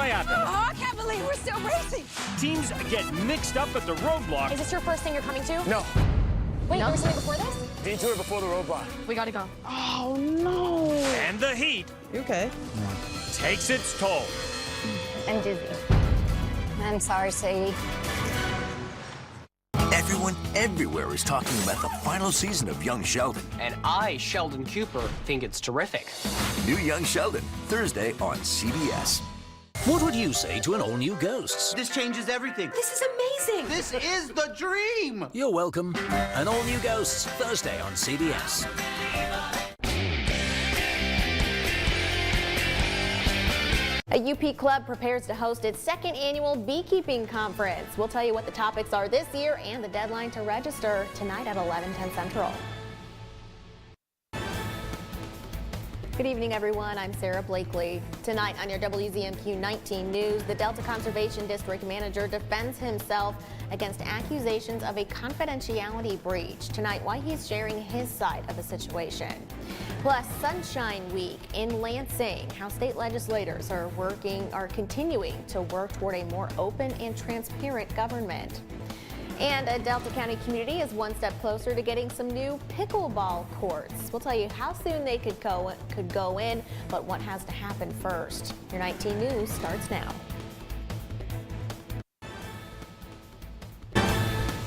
fly at them. Oh, I can't believe we're still racing. Teams get mixed up at the roadblock. Is this your first thing you're coming to? No. Wait, no. There was something before this? Detour before the roadblock. We gotta go. Oh, no. And the heat You okay? takes its toll. I'm dizzy. I'm sorry, Sadie. Everyone everywhere is talking about the final season of Young Sheldon. And I, Sheldon Cooper, think it's terrific. New Young Sheldon, Thursday on CBS. What would you say to an all-new Ghosts? This changes everything. This is amazing. This is the dream. You're welcome. An all-new Ghosts, Thursday on CBS. A UP club prepares to host its second annual beekeeping conference. We'll tell you what the topics are this year and the deadline to register tonight at 11:10 Central. Good evening, everyone. I'm Sarah Blakely. Tonight on your WZMQ 19 News, the Delta Conservation District Manager defends himself against accusations of a confidentiality breach. Tonight, why he's sharing his side of the situation. Plus, Sunshine Week in Lansing, how state legislators are continuing to work toward a more open and transparent government. And a Delta County community is one step closer to getting some new pickleball courts. We'll tell you how soon they could go in, but what has to happen first. Your 19 News starts now.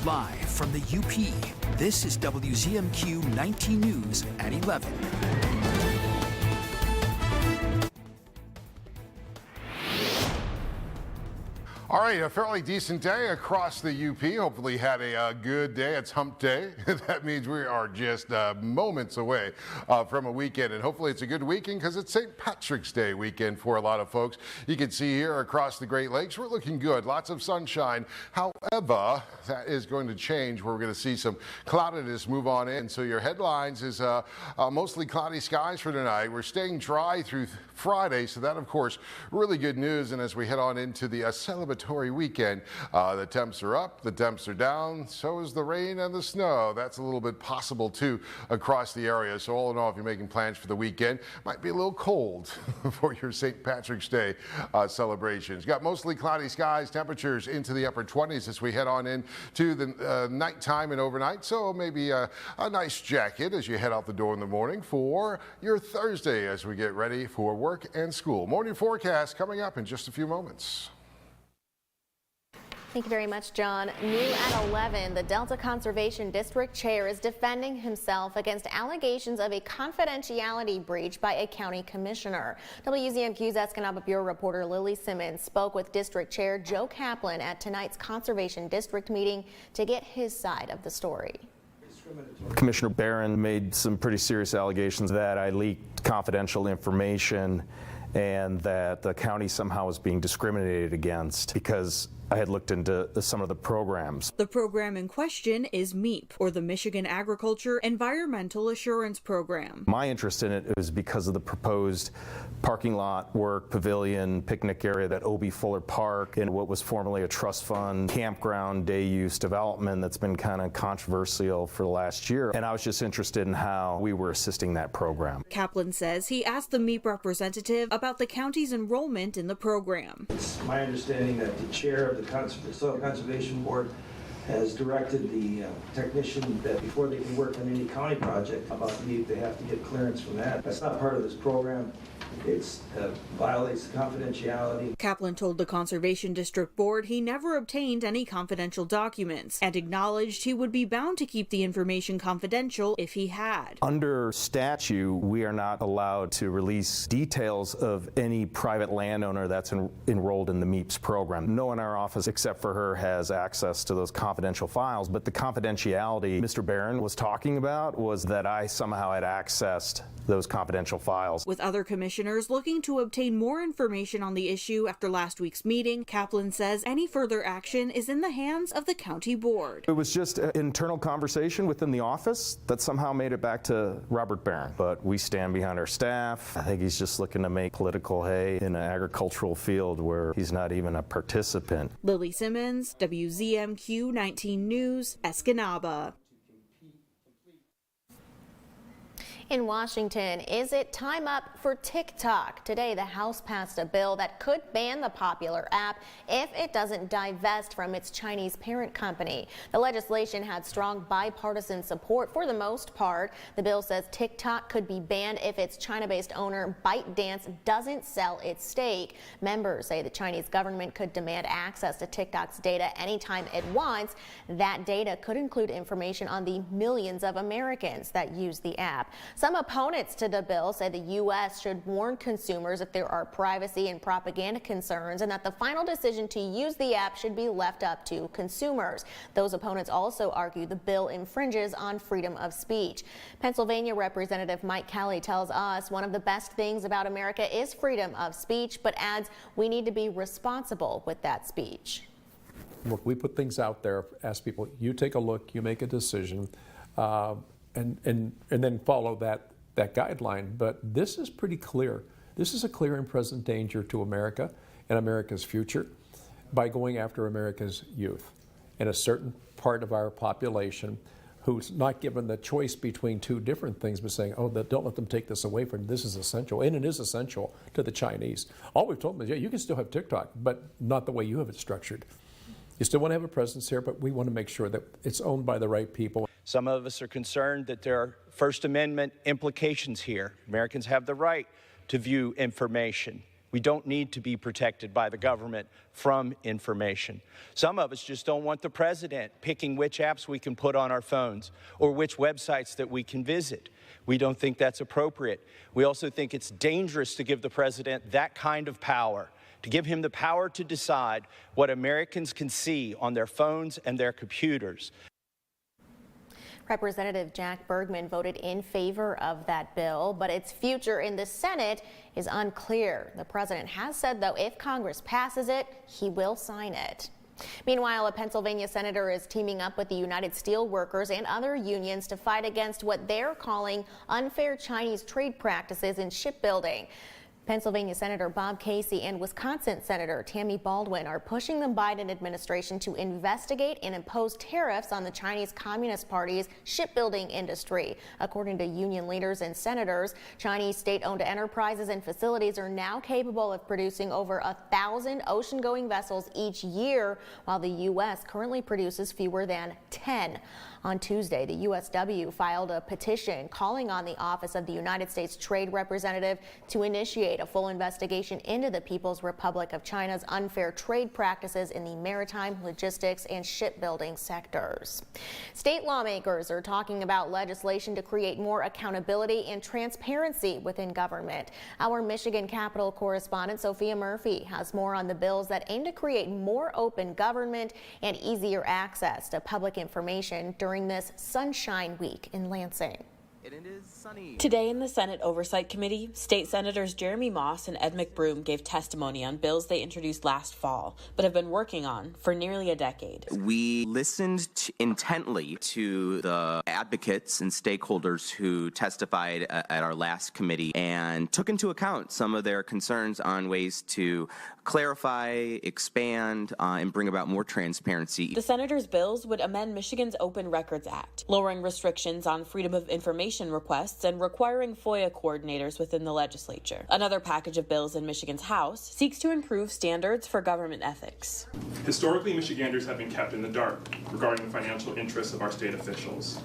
Live from the UP, this is WZMQ 19 News at 11. All right, a fairly decent day across the UP. Hopefully had a good day. It's hump day. That means we are just moments away from a weekend, and hopefully it's a good weekend because it's St. Patrick's Day weekend for a lot of folks. You can see here across the Great Lakes, we're looking good. Lots of sunshine. However, that is going to change. We're going to see some cloudiness move on in. So your headlines is mostly cloudy skies for tonight. We're staying dry through Friday, so that, of course, really good news. And as we head on into the celebratory weekend, the temps are up, the temps are down, so is the rain and the snow. That's a little bit possible, too, across the area. So all in all, if you're making plans for the weekend, might be a little cold for your St. Patrick's Day celebrations. Got mostly cloudy skies, temperatures into the upper 20s as we head on into the nighttime and overnight. So maybe a nice jacket as you head out the door in the morning for your Thursday as we get ready for work and school. Morning forecast coming up in just a few moments. Thank you very much, John. New at 11, the Delta Conservation District Chair is defending himself against allegations of a confidentiality breach by a county commissioner. WZMQ's Escanaba Bureau reporter Lily Simmons spoke with District Chair Joe Kaplan at tonight's Conservation District meeting to get his side of the story. Commissioner Barron made some pretty serious allegations that I leaked confidential information and that the county somehow was being discriminated against because I had looked into some of the programs. The program in question is MEEP, or the Michigan Agriculture Environmental Assurance Program. My interest in it is because of the proposed parking lot work, pavilion, picnic area at O.B. Fuller Park, and what was formerly a trust fund campground day use development that's been kind of controversial for the last year. And I was just interested in how we were assisting that program. Kaplan says he asked the MEEP representative about the county's enrollment in the program. It's my understanding that the chair of the Soil Conservation Board has directed the technician that before they can work on any county project about MEEP, they have to get clearance from that. That's not part of this program. It violates confidentiality. Kaplan told the Conservation District Board he never obtained any confidential documents and acknowledged he would be bound to keep the information confidential if he had. Under statute, we are not allowed to release details of any private landowner that's enrolled in the MEEPS program. No one in our office except for her has access to those confidential files, but the confidentiality Mr. Barron was talking about was that I somehow had accessed those confidential files. With other commissioners looking to obtain more information on the issue after last week's meeting, Kaplan says any further action is in the hands of the county board. It was just an internal conversation within the office that somehow made it back to Robert Barron. But we stand behind our staff. I think he's just looking to make political hay in an agricultural field where he's not even a participant. Lily Simmons, WZMQ 19 News, Escanaba. In Washington, is it time up for TikTok? Today, the House passed a bill that could ban the popular app if it doesn't divest from its Chinese parent company. The legislation had strong bipartisan support for the most part. The bill says TikTok could be banned if its China-based owner ByteDance doesn't sell its stake. Members say the Chinese government could demand access to TikTok's data anytime it wants. That data could include information on the millions of Americans that use the app. Some opponents to the bill say the U.S. should warn consumers if there are privacy and propaganda concerns, and that the final decision to use the app should be left up to consumers. Those opponents also argue the bill infringes on freedom of speech. Pennsylvania Representative Mike Kelly tells us one of the best things about America is freedom of speech, but adds we need to be responsible with that speech. Look, we put things out there, ask people, you take a look, you make a decision, and then follow that guideline. But this is pretty clear. This is a clear and present danger to America and America's future by going after America's youth and a certain part of our population who's not given the choice between two different things, but saying, oh, don't let them take this away from them. This is essential, and it is essential to the Chinese. All we've told them is, yeah, you can still have TikTok, but not the way you have it structured. You still want to have a presence here, but we want to make sure that it's owned by the right people. Some of us are concerned that there are First Amendment implications here. Americans have the right to view information. We don't need to be protected by the government from information. Some of us just don't want the president picking which apps we can put on our phones or which websites that we can visit. We don't think that's appropriate. We also think it's dangerous to give the president that kind of power, to give him the power to decide what Americans can see on their phones and their computers. Representative Jack Bergman voted in favor of that bill, but its future in the Senate is unclear. The president has said, though, if Congress passes it, he will sign it. Meanwhile, a Pennsylvania senator is teaming up with the United Steelworkers and other unions to fight against what they're calling unfair Chinese trade practices in shipbuilding. Pennsylvania Senator Bob Casey and Wisconsin Senator Tammy Baldwin are pushing the Biden administration to investigate and impose tariffs on the Chinese Communist Party's shipbuilding industry. According to union leaders and senators, Chinese state-owned enterprises and facilities are now capable of producing over 1,000 ocean-going vessels each year, while the U.S. currently produces fewer than 10. On Tuesday, the USW filed a petition calling on the Office of the United States Trade Representative to initiate a full investigation into the People's Republic of China's unfair trade practices in the maritime, logistics, and shipbuilding sectors. State lawmakers are talking about legislation to create more accountability and transparency within government. Our Michigan Capitol correspondent Sophia Murphy has more on the bills that aim to create more open government and easier access to public information during this Sunshine Week in Lansing. It is sunny. Today in the Senate Oversight Committee, State Senators Jeremy Moss and Ed McBroom gave testimony on bills they introduced last fall, but have been working on for nearly a decade. We listened intently to the advocates and stakeholders who testified at our last committee and took into account some of their concerns on ways to clarify, expand, and bring about more transparency. The senators' bills would amend Michigan's Open Records Act, lowering restrictions on freedom of information requests and requiring FOIA coordinators within the legislature. Another package of bills in Michigan's House seeks to improve standards for government ethics. Historically, Michiganders have been kept in the dark regarding the financial interests of our state officials.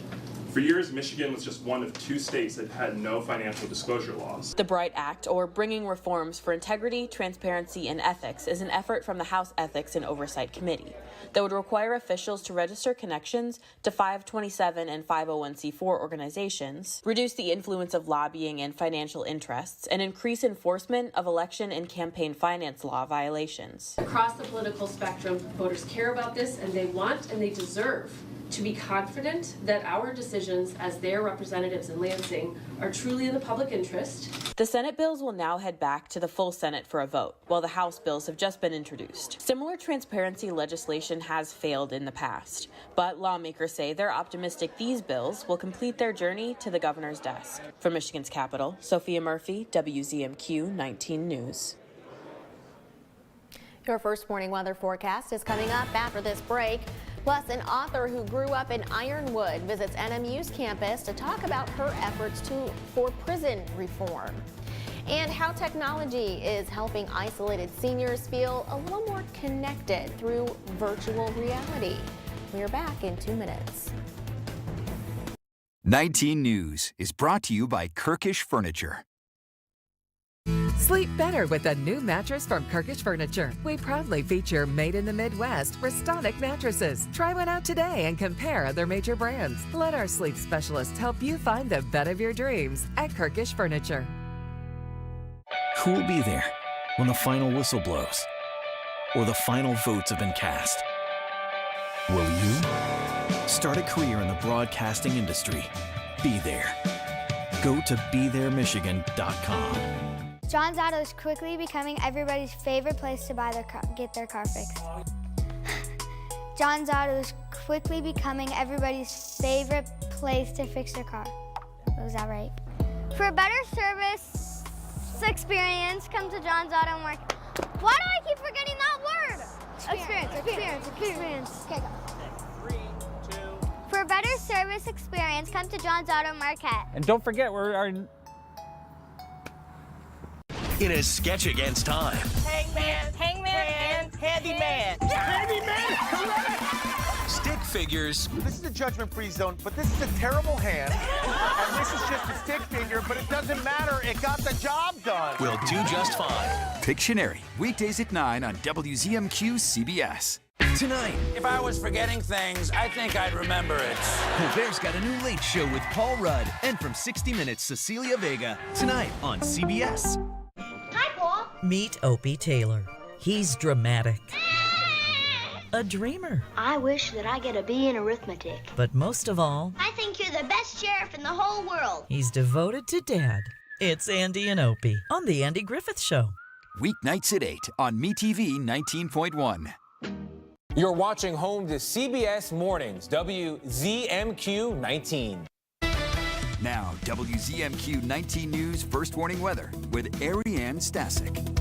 For years, Michigan was just one of 2 states that had no financial disclosure laws. The BRIGHT Act, or Bringing Reforms for Integrity, Transparency, and Ethics, is an effort from the House Ethics and Oversight Committee that would require officials to register connections to 527 and 501c4 organizations, reduce the influence of lobbying and financial interests, and increase enforcement of election and campaign finance law violations. Across the political spectrum, voters care about this, and they want and they deserve to be confident that our decisions as their representatives in Lansing are truly in the public interest. The Senate bills will now head back to the full Senate for a vote, while the House bills have just been introduced. Similar transparency legislation has failed in the past, but lawmakers say they're optimistic these bills will complete their journey to the governor's desk. From Michigan's capital, Sophia Murphy, WZMQ 19 News. Your first morning weather forecast is coming up after this break. Plus, an author who grew up in Ironwood visits NMU's campus to talk about her efforts for prison reform. And how technology is helping isolated seniors feel a little more connected through virtual reality. We are back in 2 minutes. 19 News is brought to you by Kirkish Furniture. Sleep better with a new mattress from Kirkish Furniture. We proudly feature Made in the Midwest Restonic mattresses. Try one out today and compare other major brands. Let our sleep specialists help you find the bed of your dreams at Kirkish Furniture. Who will be there when the final whistle blows or the final votes have been cast? Will you start a career in the broadcasting industry? Be there. Go to BeThereMichigan.com. John's Auto is quickly becoming everybody's favorite place to get their car fixed. John's Auto is quickly becoming everybody's favorite place to fix their car. Was that right? For a better service experience, come to John's Auto Market. Why do I keep forgetting that word? Experience. Okay, go. 3, 2. For a better service experience, come to John's Auto Market. And don't forget, In a sketch against time. Hangman, and Handyman. Handyman, correct! Stick figures. This is a judgment-free zone, but this is a terrible hand. And this is just a stick figure, but it doesn't matter. It got the job done. Will do just fine. Pictionary, weekdays at 9 on WZMQ CBS. Tonight, if I was forgetting things, I think I'd remember it. Colbert's got a new late show with Paul Rudd and from 60 Minutes, Cecilia Vega. Tonight on CBS. Hi, Paul. Meet Opie Taylor. He's dramatic. A dreamer. I wish that I get a B in arithmetic. But most of all, I think you're the best sheriff in the whole world. he's devoted to Dad. It's Andy and Opie on The Andy Griffith Show. Weeknights at 8 on MeTV 19.1. You're watching home to CBS Mornings, WZMQ 19. Now, WZMQ 19 News First Warning Weather with Ariane Stasic.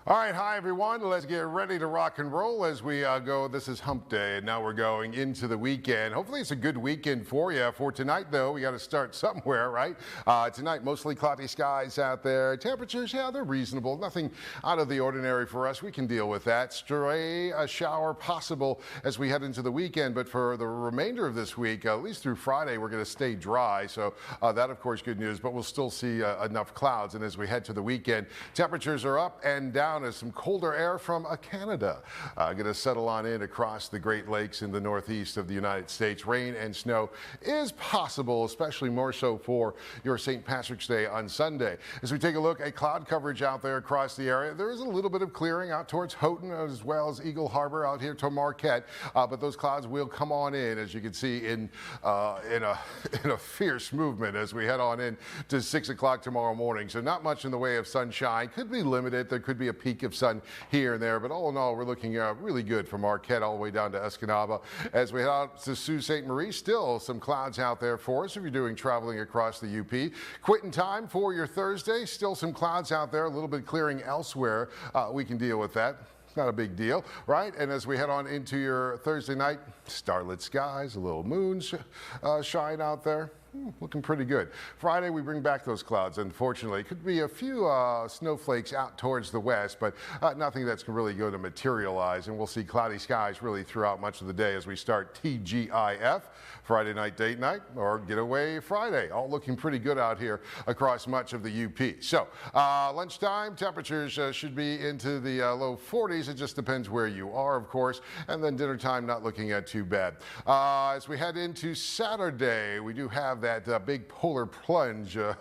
All right, hi everyone. Let's get ready to rock and roll as we go. This is Hump Day, and now we're going into the weekend. Hopefully it's a good weekend for you. For tonight, though, we got to start somewhere, right? Tonight, mostly cloudy skies out there. Temperatures, yeah, they're reasonable. Nothing out of the ordinary for us. We can deal with that. Stray shower possible as we head into the weekend, but for the remainder of this week, at least through Friday, we're going to stay dry. So that, of course, good news, but we'll still see enough clouds. And as we head to the weekend, temperatures are up and down as some colder air from Canada going to settle on in across the Great Lakes in the northeast of the United States. Rain and snow is possible, especially more so for your St. Patrick's Day on Sunday. As we take a look at cloud coverage out there across the area, there is a little bit of clearing out towards Houghton as well as Eagle Harbor out here to Marquette, but those clouds will come on in, as you can see, in a fierce movement as we head on in to 6 o'clock tomorrow morning. So not much in the way of sunshine. Could be limited. There could be a peak of sun here and there, but all in all, we're looking really good from Marquette all the way down to Escanaba. As we head out to Sault Ste. Marie, still some clouds out there for us if you're doing traveling across the UP. Quitting time for your Thursday, still some clouds out there, a little bit clearing elsewhere. We can deal with that. It's not a big deal, right? And as we head on into your Thursday night, starlit skies, a little moon shine out there. Looking pretty good. Friday, we bring back those clouds, unfortunately. Could be a few snowflakes out towards the west, but nothing that's really going to materialize. And we'll see cloudy skies really throughout much of the day as we start TGIF, Friday night, date night, or Getaway Friday. All looking pretty good out here across much of the UP. So lunchtime, temperatures should be into the low 40s. It just depends where you are, of course. And then dinner time, not looking at too bad. As we head into Saturday, we do have that big polar plunge. Yeah,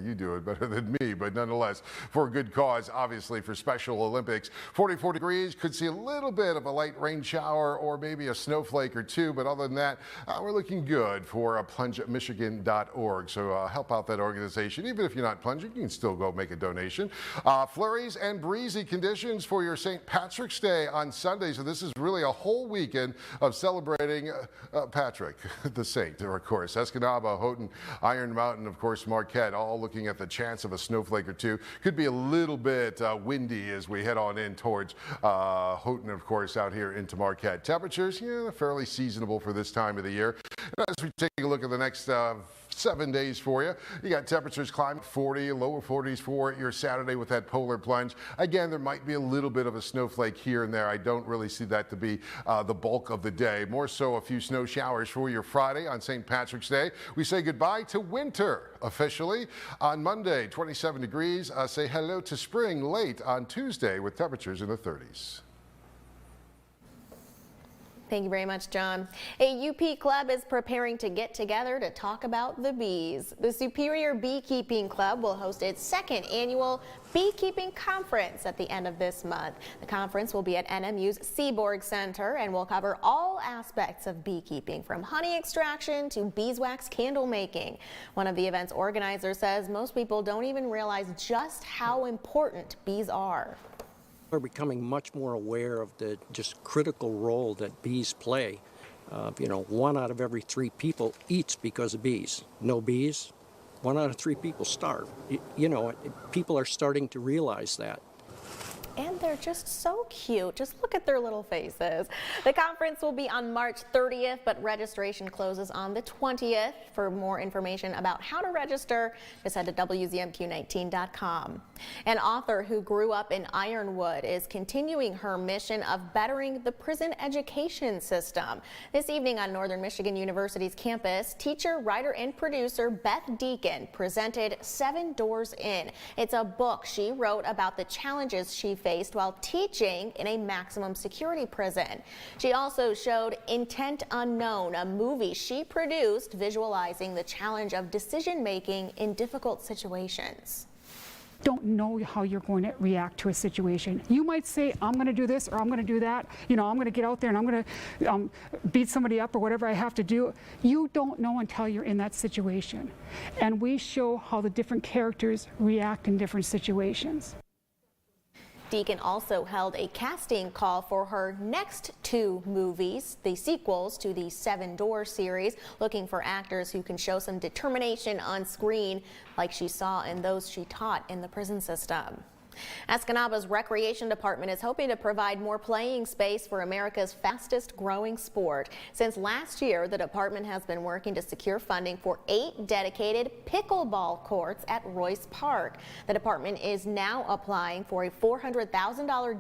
you do it better than me, but nonetheless, for a good cause, obviously, for Special Olympics. 44 degrees, could see a little bit of a light rain shower or maybe a snowflake or two, but other than that, we're looking good for plungemichigan.org. So help out that organization. Even if you're not plunging, you can still go make a donation. Flurries and breezy conditions for your St. Patrick's Day on Sunday. So this is really a whole weekend of celebrating Patrick, the saint, or of course. Escanaba Escanaba, Houghton, Iron Mountain, of course, Marquette, all looking at the chance of a snowflake or two. Could be a little bit windy as we head on in towards Houghton, of course, out here into Marquette. Temperatures, fairly seasonable for this time of the year. And as we take a look at the next 7 days for you, you got temperatures climbing 40, lower 40s for your Saturday with that polar plunge. Again, there might be a little bit of a snowflake here and there. I don't really see that to be the bulk of the day. More so a few snow showers for your Friday on St. Patrick's Day. We say goodbye to winter officially on Monday, 27 degrees. Say hello to spring late on Tuesday with temperatures in the 30s. Thank you very much, John. A UP club is preparing to get together to talk about the bees. The Superior Beekeeping Club will host its second annual beekeeping conference at the end of this month. The conference will be at NMU's Seaborg Center and will cover all aspects of beekeeping, from honey extraction to beeswax candle making. One of the event's organizers says most people don't even realize just how important bees are. We're becoming much more aware of the just critical role that bees play. 1 out of every 3 people eats because of bees. No bees, 1 out of 3 people starve. People are starting to realize that. And they're just so cute. Just look at their little faces. The conference will be on March 30th, but registration closes on the 20th. For more information about how to register, just head to WZMQ19.com. An author who grew up in Ironwood is continuing her mission of bettering the prison education system. This evening on Northern Michigan University's campus, teacher, writer, and producer Beth Deacon presented 7 Doors In. It's a book she wrote about the challenges she faced while teaching in a maximum security prison. She also showed Intent Unknown, a movie she produced visualizing the challenge of decision making in difficult situations. Don't know how you're going to react to a situation. You might say, I'm going to do this or I'm going to do that. I'm going to get out there and I'm going to beat somebody up or whatever I have to do. You don't know until you're in that situation. And we show how the different characters react in different situations. Deacon also held a casting call for her next 2 movies, the sequels to the 7 Doors series, looking for actors who can show some determination on screen like she saw in those she taught in the prison system. Escanaba's Recreation Department is hoping to provide more playing space for America's fastest growing sport. Since last year, the department has been working to secure funding for 8 dedicated pickleball courts at Royce Park. The department is now applying for a $400,000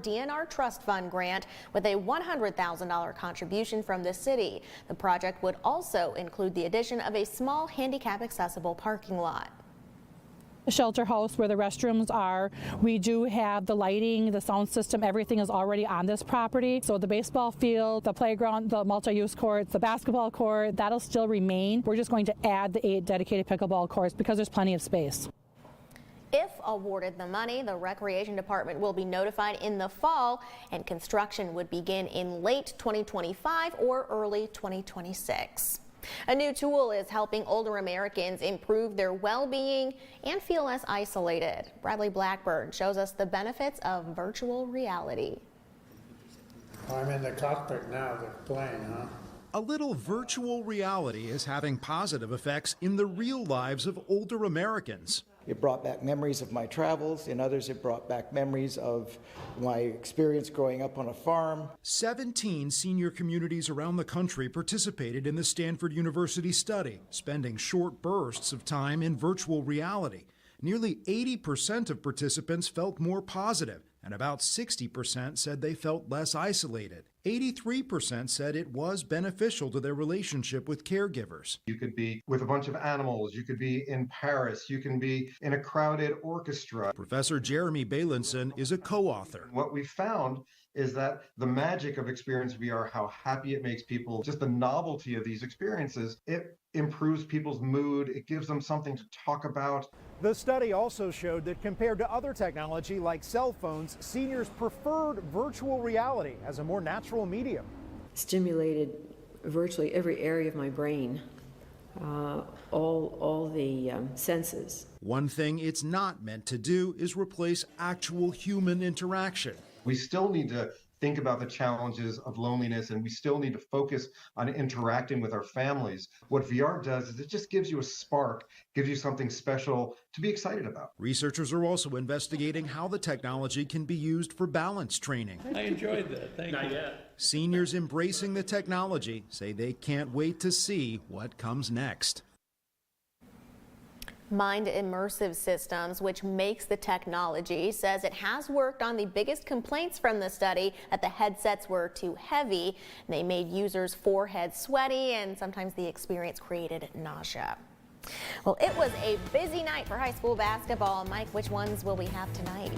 DNR Trust Fund grant with a $100,000 contribution from the city. The project would also include the addition of a small handicap accessible parking lot. The shelter house where the restrooms are. We do have the lighting, the sound system, everything is already on this property. So the baseball field, the playground, the multi-use courts, the basketball court, that'll still remain. We're just going to add the 8 dedicated pickleball courts because there's plenty of space. If awarded the money, the Recreation Department will be notified in the fall, and construction would begin in late 2025 or early 2026. A new tool is helping older Americans improve their well-being and feel less isolated. Bradley Blackburn shows us the benefits of virtual reality. I'm in the cockpit now, they're playing, huh? A little virtual reality is having positive effects in the real lives of older Americans. It brought back memories of my travels. In others, it brought back memories of my experience growing up on a farm. 17 senior communities around the country participated in the Stanford University study, spending short bursts of time in virtual reality. Nearly 80% of participants felt more positive, and about 60% said they felt less isolated. 83% said it was beneficial to their relationship with caregivers. You could be with a bunch of animals, you could be in Paris, you can be in a crowded orchestra. Professor Jeremy Bailenson is a co-author. What we found is that the magic of Experience VR, how happy it makes people, just the novelty of these experiences, it improves people's mood, it gives them something to talk about. The study also showed that compared to other technology like cell phones, seniors preferred virtual reality as a more natural medium. Stimulated virtually every area of my brain, all the senses. One thing it's not meant to do is replace actual human interaction. We still need to think about the challenges of loneliness, and we still need to focus on interacting with our families. What VR does is it just gives you a spark, gives you something special to be excited about. Researchers are also investigating how the technology can be used for balance training. I enjoyed that. Thank you. Not yet. Seniors embracing the technology say they can't wait to see what comes next. Mind Immersive Systems, which makes the technology, says it has worked on the biggest complaints from the study, that the headsets were too heavy. They made users' foreheads sweaty, and sometimes the experience created nausea. Well, it was a busy night for high school basketball. Mike, which ones will we have tonight?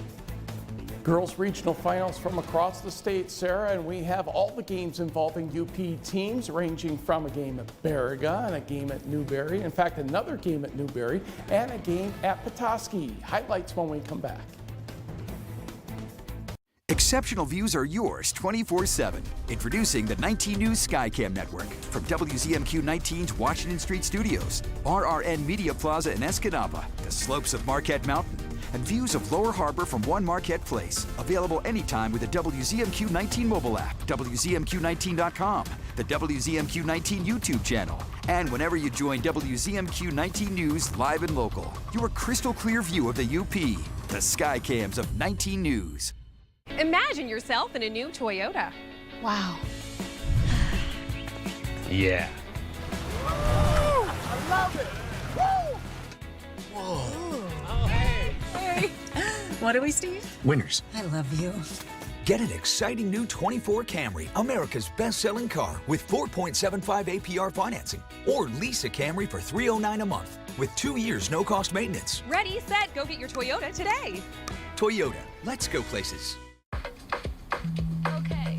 Girls regional finals from across the state, Sarah, and we have all the games involving UP teams, ranging from a game at Baraga and a game at Newberry. In fact, another game at Newberry and a game at Petoskey. Highlights when we come back. Exceptional views are yours 24/7. Introducing the 19 News Skycam Network from WZMQ 19's Washington Street Studios, RRN Media Plaza in Escanaba, the slopes of Marquette Mountain, and views of Lower Harbor from One Marquette Place. Available anytime with the WZMQ 19 mobile app, WZMQ19.com, the WZMQ 19 YouTube channel, and whenever you join WZMQ 19 News live and local. Your crystal clear view of the UP, the Skycams of 19 News. Imagine yourself in a new Toyota. Wow. Yeah. I love it. Woo! Whoa. Oh, hey. Hey. What are we, Steve? Winners. I love you. Get an exciting new 24 Camry, America's best-selling car with 4.75 APR financing. Or lease a Camry for $309 a month with 2 years no-cost maintenance. Ready, set, go get your Toyota today. Toyota, let's go places. Okay.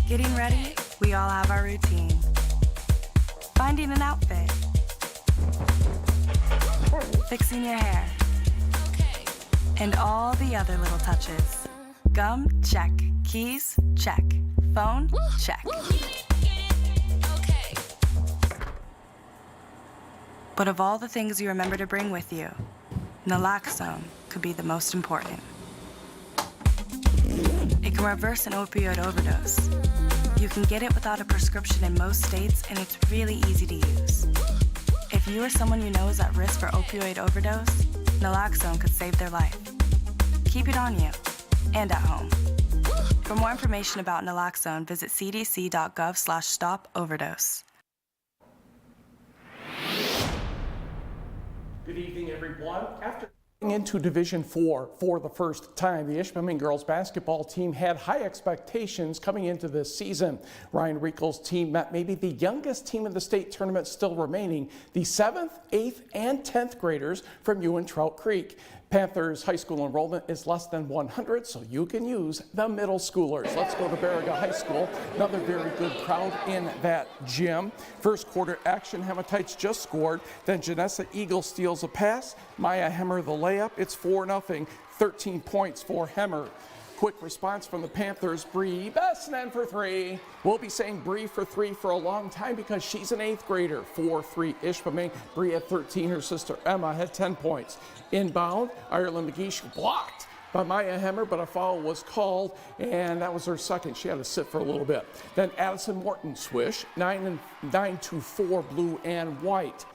Getting ready, we all have our routine. Finding an outfit. Fixing your hair. And all the other little touches. Gum, check. Keys, check. Phone, check. But of all the things you remember to bring with you, naloxone could be the most important. It can reverse an opioid overdose. You can get it without a prescription in most states, and it's really easy to use. If you or someone you know is at risk for opioid overdose, naloxone could save their life. Keep it on you and at home. For more information about naloxone, visit cdc.gov/stop-overdose. Good evening, everyone. After into Division IV for the first time, the Ishpeming girls basketball team had high expectations coming into this season. Ryan Riekel's team met maybe the youngest team in the state tournament still remaining, the 7th, 8th, and 10th graders from Ewan Trout Creek. Panthers high school enrollment is less than 100, so you can use the middle schoolers. Let's go to Baraga High School. Another very good crowd in that gym. First quarter action, Hematites just scored. Then Janessa Eagle steals a pass. Maya Hemmer the layup. It's 4-0. 13 points for Hemmer. Quick response from the Panthers. Bree Bessnen for 3. We'll be saying Bree for 3 for a long time because she's an 8th grader. 4-3 Ishpeming. Bree had 13. Her sister Emma had 10 points. Inbound, Ireland McGee blocked by Maya Hemmer, but a foul was called, and that was her second. She had to sit for a little bit. Then Addison Morton swish, 9-4 blue and white.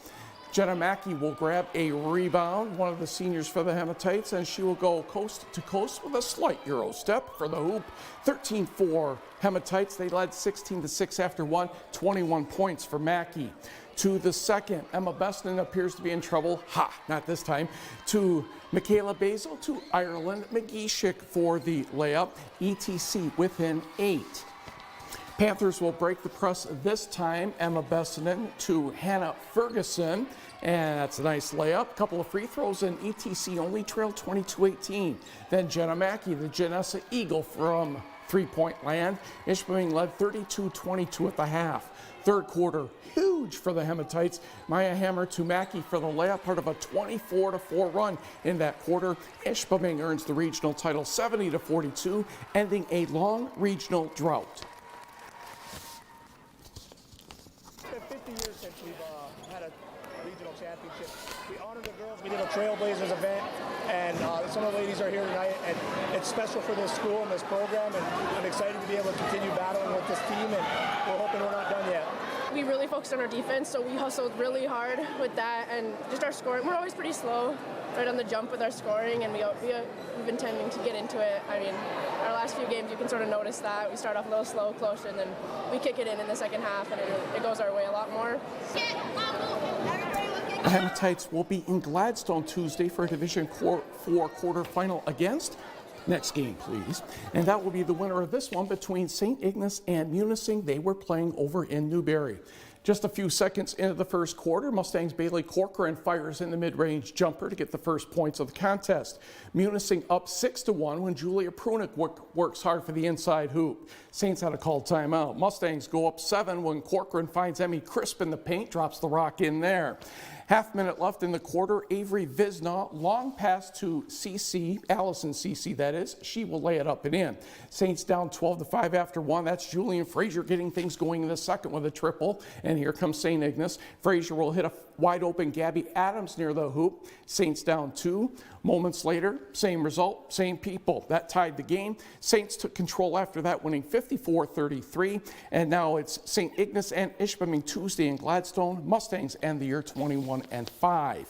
Jenna Mackey will grab a rebound, one of the seniors for the Hematites, and she will go coast to coast with a slight Euro step for the hoop. 13-4 Hematites. They led 16-6 after 1, 21 points for Mackey. To the second, Emma Bessnen appears to be in trouble. Not this time. To Michaela Basil, to Ireland McGeeshick for the layup. ETC within 8. Panthers will break the press this time. Emma Bessnen to Hannah Ferguson, and that's a nice layup. Couple of free throws, and ETC only trailed 22-18. Then Jenna Mackey, the Janessa Eagle from three-point land. Ishpeming led 32-22 at the half. Third quarter, huge for the Hematites. Maya Hammer to Mackey for the layup, part of a 24-4 run in that quarter. Ishpeming earns the regional title 70-42, ending a long regional drought. 50 years since we've had a regional championship. We honored the girls. We did a Trailblazers event, and some of the ladies are here tonight, and it's special for this school and this program, and I'm excited to be able to continue battling with this team, and we're hoping we're not done yet. We really focused on our defense, so we hustled really hard with that, and just our scoring. We're always pretty slow right on the jump with our scoring, and we've been tending to get into it. I mean, our last few games, you can sort of notice that. We start off a little slow, closer, and then we kick it in the second half, and it goes our way a lot more. The Hematites will be in Gladstone Tuesday for a Division 4 quarterfinal against, next game please, and that will be the winner of this one between St. Ignace and Munising. They were playing over in Newberry. Just a few seconds into the first quarter, Mustangs' Bailey Corcoran fires in the mid-range jumper to get the first points of the contest. Munising up 6-1 when Julia Prunick works hard for the inside hoop. Saints had a called timeout. Mustangs go up 7 when Corcoran finds Emmy Crisp in the paint, drops the rock in there. Half minute left in the quarter. Avery Visna, long pass to CC, Allison CC that is. She will lay it up and in. Saints down 12-5 after 1. That's Julian Frazier getting things going in the second with a triple. And here comes St. Ignace. Frazier will hit a wide open Gabby Adams near the hoop. Saints down 2. Moments later, same result, same people. That tied the game. Saints took control after that, winning 54-33. And now it's St. Ignace and Ishpeming Tuesday in Gladstone. Mustangs end the year 21-5.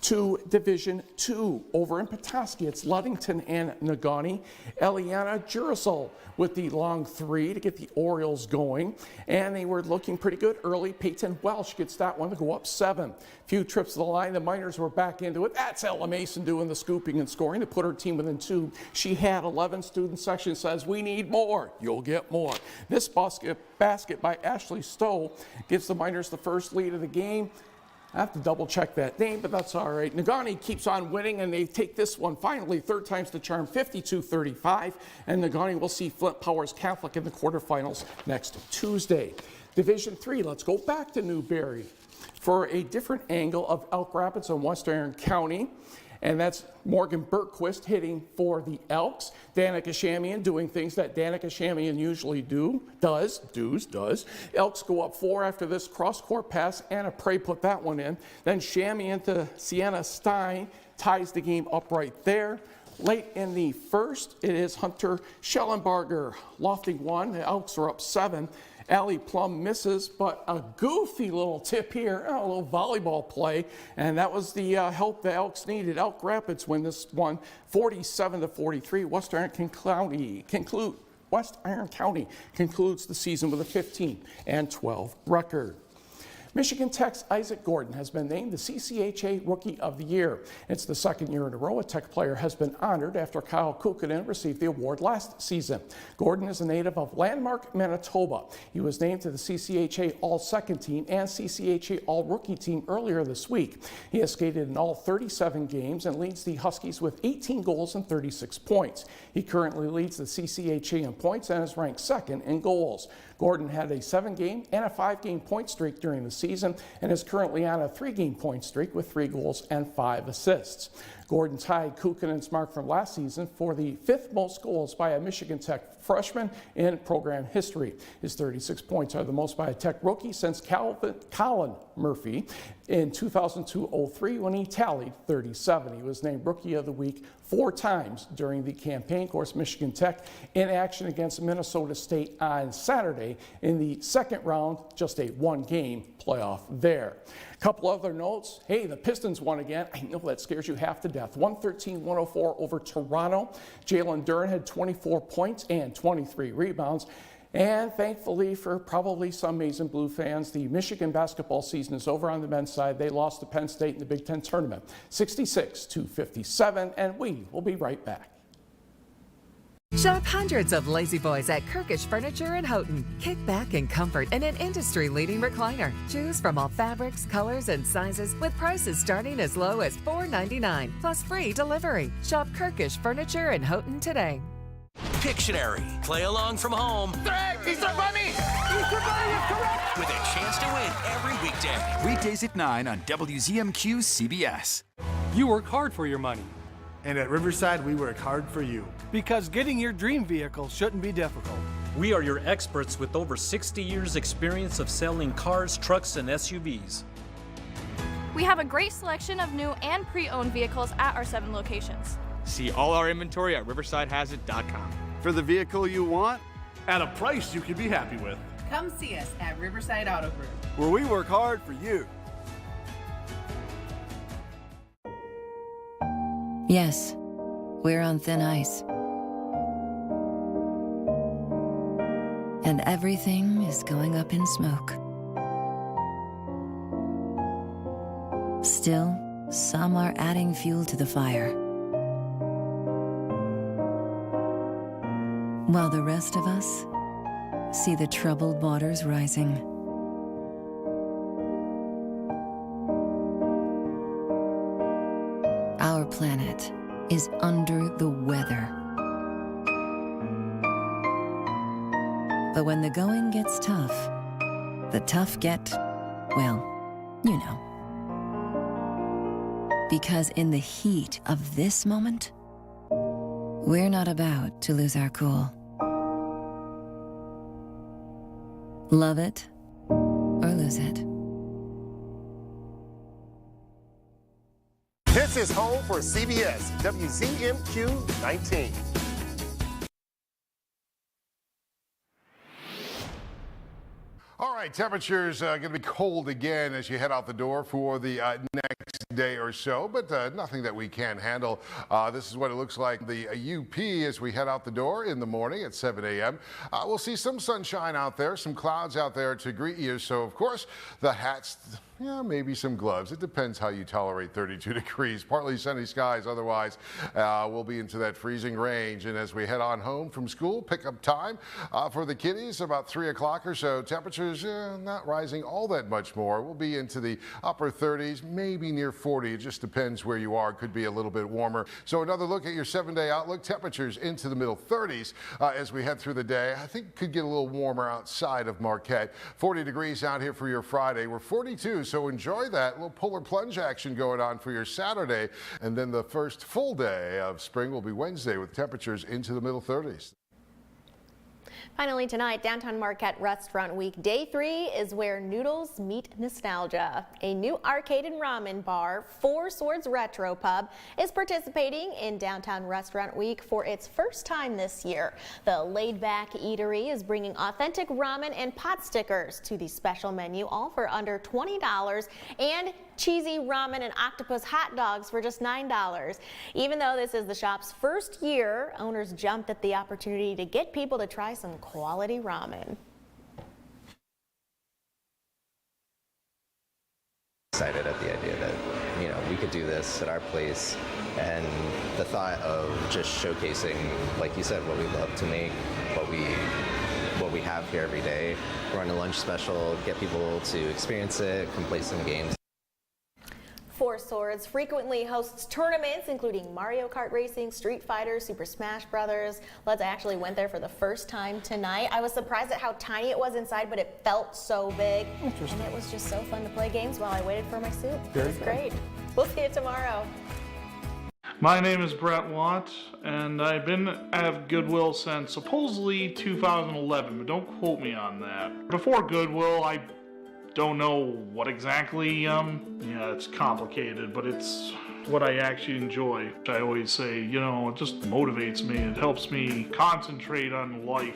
To Division 2 over in Petoskey, it's Ludington and Negaunee. Eliana Jurasol with the long three to get the Orioles going, and they were looking pretty good early. Peyton Welsh gets that one to go up 7. Few trips to the line, the Miners were back into it. That's Ella Mason doing the scooping and scoring to put her team within 2. She had 11. Student section says, we need more. You'll get more. This basket by Ashley Stowe gives the Miners the first lead of the game. I have to double check that name, but that's all right. Negaunee keeps on winning, and they take this one finally, third time's the charm, 52-35. And Negaunee will see Flint Powers Catholic in the quarterfinals next Tuesday. Division 3, let's go back to Newberry for a different angle of Elk Rapids and West Iron County. And that's Morgan Bergquist hitting for the Elks. Danica Shamian doing things that Danica Shamian usually does. Elks go up 4 after this cross-court pass. Anna Prey put that one in. Then Shamian to Sienna Stein ties the game up right there. Late in the first, it is Hunter Schellenbarger lofting one. The Elks are up 7. Allie Plum misses, but a goofy little tip here, a little volleyball play, and that was the help the Elks needed. Elk Rapids win this one 47-43. West Iron County concludes the season with a 15-12 record. Michigan Tech's Isaac Gordon has been named the CCHA Rookie of the Year. It's the second year in a row a Tech player has been honored after Kyle Kukkonen received the award last season. Gordon is a native of Landmark, Manitoba. He was named to the CCHA All-Second Team and CCHA All-Rookie Team earlier this week. He has skated in all 37 games and leads the Huskies with 18 goals and 36 points. He currently leads the CCHA in points and is ranked second in goals. Gordon had a 7-game and a 5-game point streak during the season and is currently on a 3-game point streak with 3 goals and 5 assists. Gordon tied Kukkonen's mark from last season for the 5th most goals by a Michigan Tech freshman in program history. His 36 points are the most by a Tech rookie since Colin Murphy in 2002-03 when he tallied 37. He was named Rookie of the Week 4 times during the campaign. Of course, Michigan Tech in action against Minnesota State on Saturday in the second round, just a 1-game playoff there. Couple other notes. Hey, the Pistons won again. I know that scares you half to death. 113-104 over Toronto. Jalen Duren had 24 points and 23 rebounds. And thankfully for probably some Maize and Blue fans, the Michigan basketball season is over on the men's side. They lost to Penn State in the Big Ten tournament, 66-57, and we will be right back. Shop hundreds of Lazy Boys at Kirkish Furniture in Houghton. Kick back in comfort in an industry-leading recliner. Choose from all fabrics, colors, and sizes with prices starting as low as $4.99 plus free delivery. Shop Kirkish Furniture in Houghton today. Pictionary. Play along from home. Easter Bunny! Easter Bunny is correct! With a chance to win every weekday. Weekdays at 9 on WZMQ CBS. You work hard for your money. And at Riverside, we work hard for you. Because getting your dream vehicle shouldn't be difficult. We are your experts with over 60 years experience of selling cars, trucks, and SUVs. We have a great selection of new and pre-owned vehicles at our 7 locations. See all our inventory at riversidehazit.com. For the vehicle you want, at a price you can be happy with. Come see us at Riverside Auto Group, where we work hard for you. Yes, we're on thin ice. And everything is going up in smoke. Still, some are adding fuel to the fire, while the rest of us see the troubled waters rising. Our planet is under the weather. But when the going gets tough, the tough get, well, you know. Because in the heat of this moment, we're not about to lose our cool. Love it or lose it. This is home for CBS, WZMQ 19. All right, temperatures going to be cold again as you head out the door for the next day or so, but nothing that we can't handle. This is what it looks like the UP as we head out the door in the morning at 7 a.m. We'll see some sunshine out there, some clouds out there to greet you. So, of course, the hats, yeah, maybe some gloves. It depends how you tolerate 32 degrees. Partly sunny skies. Otherwise, we'll be into that freezing range. And as we head on home from school, pickup time for the kiddies about 3 o'clock or so. Temperatures not rising all that much more. We'll be into the upper 30s, maybe near 40. It just depends where you are. Could be a little bit warmer. So another look at your 7-day outlook. Temperatures into the middle 30s as we head through the day. I think could get a little warmer outside of Marquette. 40 degrees out here for your Friday. We're 42. So enjoy that little polar plunge action going on for your Saturday. And then the first full day of spring will be Wednesday with temperatures into the middle 30s. Finally tonight, Downtown Marquette Restaurant Week Day 3 is where noodles meet nostalgia. A new arcade and ramen bar, Four Swords Retro Pub, is participating in Downtown Restaurant Week for its first time this year. The laid-back eatery is bringing authentic ramen and pot stickers to the special menu, all for under $20, and cheesy ramen and octopus hot dogs for just $9. Even though this is the shop's first year, owners jumped at the opportunity to get people to try some quality ramen. Excited at the idea that, you know, we could do this at our place, and the thought of just showcasing, like you said, what we love to make, what we have here every day, run a lunch special, get people to experience it, come play some games. Four Swords frequently hosts tournaments including Mario Kart Racing, Street Fighter, Super Smash Brothers. Let's actually went there for the first time tonight. I was surprised at how tiny it was inside, but it felt so big. And it was just so fun to play games while I waited for my soup. It was great. We'll see you tomorrow. My name is Brett Watt, and I've been at Goodwill since supposedly 2011, but don't quote me on that. Before Goodwill, I don't know what exactly, yeah, it's complicated, but it's what I actually enjoy. I always say, you know, it just motivates me. It helps me concentrate on life.